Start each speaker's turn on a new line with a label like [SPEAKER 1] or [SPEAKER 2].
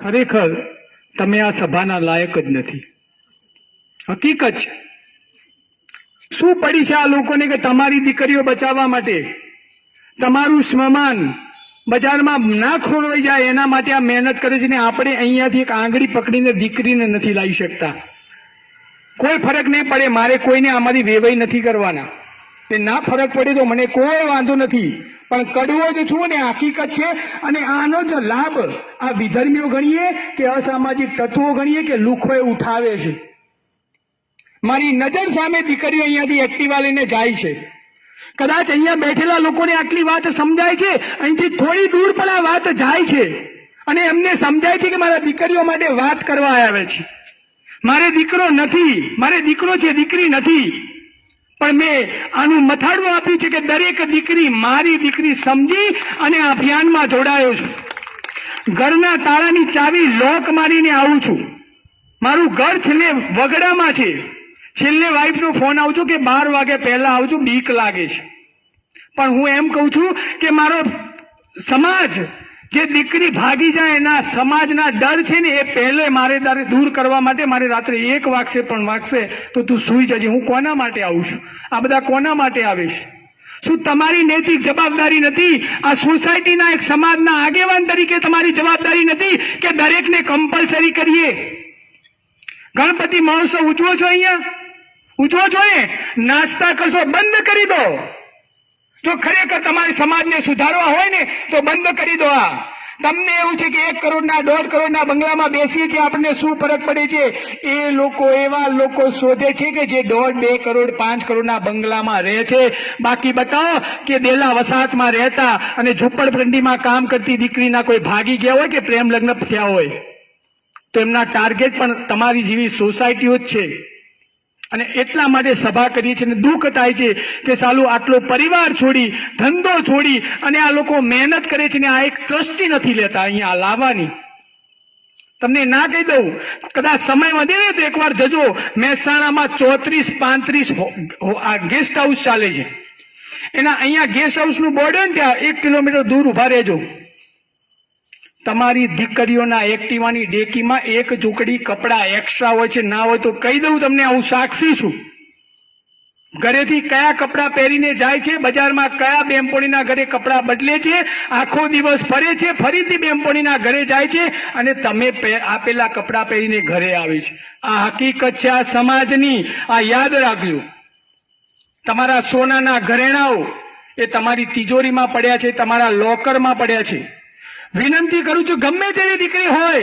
[SPEAKER 1] ખરેખર તમે આ સભાના લાયક જ નથી. હકીકત છે. શું પડી છે આ લોકોને કે તમારી દીકરીઓ બચાવવા માટે તમારું સ્મશાન બજારમાં ના ખોરવાઈ જાય એના માટે આ મહેનત કરે છે ને આપણે અહીંયાથી એક આંગળી પકડીને દીકરીને નથી લાવી શકતા. કોઈ ફરક નહીં પડે, મારે કોઈને આમાંથી વેવાઈ નથી કરવાના. એ ના ફરક પડે તો મને કોઈ વાંધો નથી, પણ કડવો જ છું ને હકીકત છે. અને આનો જ લાભ આ વિધર્મીઓ ગણીએ કે અસામાજિક તત્વો ગણીએ કે લુખોએ ઉઠાવે છે. મારી નજર સામે દીકરીઓ અહીંયાથી એક્ટિવા લઈને જાય છે. કદાચ અહીંયા બેઠેલા લોકોને આટલી વાત સમજાય છે, અહીંથી થોડી દૂર પણ આ વાત જાય છે અને એમને સમજાય છે કે મારા દીકરીઓ માટે વાત કરવા આવે છે. મારે દીકરો નથી, મારે દીકરો છે, દીકરી નથી. પણ મેં આનું મથાળું આપ્યું છે કે દરેક દીકરી મારી દીકરી સમજી અને આ અભિયાનમાં જોડાયો છું. ઘરના તાળાની ચાવી લોક મારીને આવું છું. મારું ઘર છેલ્લે વગડામાં છે. છેલ્લે વાઈફનો ફોન આવજો કે 12 વાગે પહેલા આવજો, બીક લાગે છે. પણ હું એમ કહું છું કે મારો સમાજ જે દીકરી ભાગી જાય એના સમાજના ડર છે ને એ પહેલે મારે દૂર કરવા માટે મારે રાત્રે 1 વાગશે પણ વાગશે તો તું સૂઈ જજે. હું કોના માટે આવું છું? આ બધા કોના માટે આવે છે? શું તમારી નૈતિક જવાબદારી નથી? આ સોસાયટીના એક સમાજના આગેવાન તરીકે તમારી જવાબદારી નથી કે દરેકને કમ્પલસરી કરીએ? ગણપતિ મહોત્સવ ઉજવો છો, અહીંયા ઉજવો છો ને, નાસ્તા કરશો બંધ કરી દો. જો ખરેખર તમારી સમાજને સુધારવા હોય ને તો બંધ કરી દો. આ તમને એવું છે કે 1 કરોડના 1.5 કરોડના બંગલામાં બેસીએ છીએ, આપણને શું ફરક પડે છે? એ લોકો એવા લોકો શોધે છે કે જે 1.5, 2 કરોડ 5 કરોડના બંગલામાં રહે છે. બાકી બતાવો કે દેલા વસાહતમાં રહેતા અને ઝૂંપડપટ્ટીમાં કામ કરતી દીકરીના કોઈ ભાગી ગયા હોય કે પ્રેમ લગ્ન થયા હોય તો એમના ટાર્ગેટ પણ તમારી જેવી સોસાયટીઓ જ છે. અને એટલા માટે સભા કરીએ છીએ. દુઃખ થાય છે કે સાલું આટલો પરિવાર છોડી, ધંધો છોડી અને આ લોકો મહેનત કરે છે ને આ એક ટ્રસ્ટી નથી લેતા અહીંયા લાવવાની. તમને ના કહી દઉં, કદાચ સમય વધે ને તો એકવાર જજો. મહેસાણામાં 34-35 આ ગેસ્ટ હાઉસ ચાલે છે. એના અહીંયા ગેસ્ટ હાઉસનું બોર્ડ હોય ને ત્યાં 1 કિલોમીટર દૂર ઉભા રહેજો. તમારી દીકરીઓના એક્ટિવાની ડેકીમાં 1 ઝૂંકડી કપડા એક્સ્ટ્રા હોય છે. ના હોય તો કહી દઉં તમને, હું સાક્ષી છું. ઘરેથી કયા કપડા પહેરીને જાય છે, બજારમાં કયા બેનપણીના ઘરે કપડા બદલે છે, આખો દિવસ ફરે છે, ફરીથી બેનપણીના ઘરે જાય છે અને તમે આપેલા કપડા પહેરીને ઘરે આવે છે. આ હકીકત છે આ સમાજની. આ યાદ રાખજો. તમારા સોનાના ઘરેણાઓ એ તમારી તિજોરીમાં પડ્યા છે, તમારા લોકરમાં પડ્યા છે. વિનંતી કરું છું, ગમે તેવી દીકરી હોય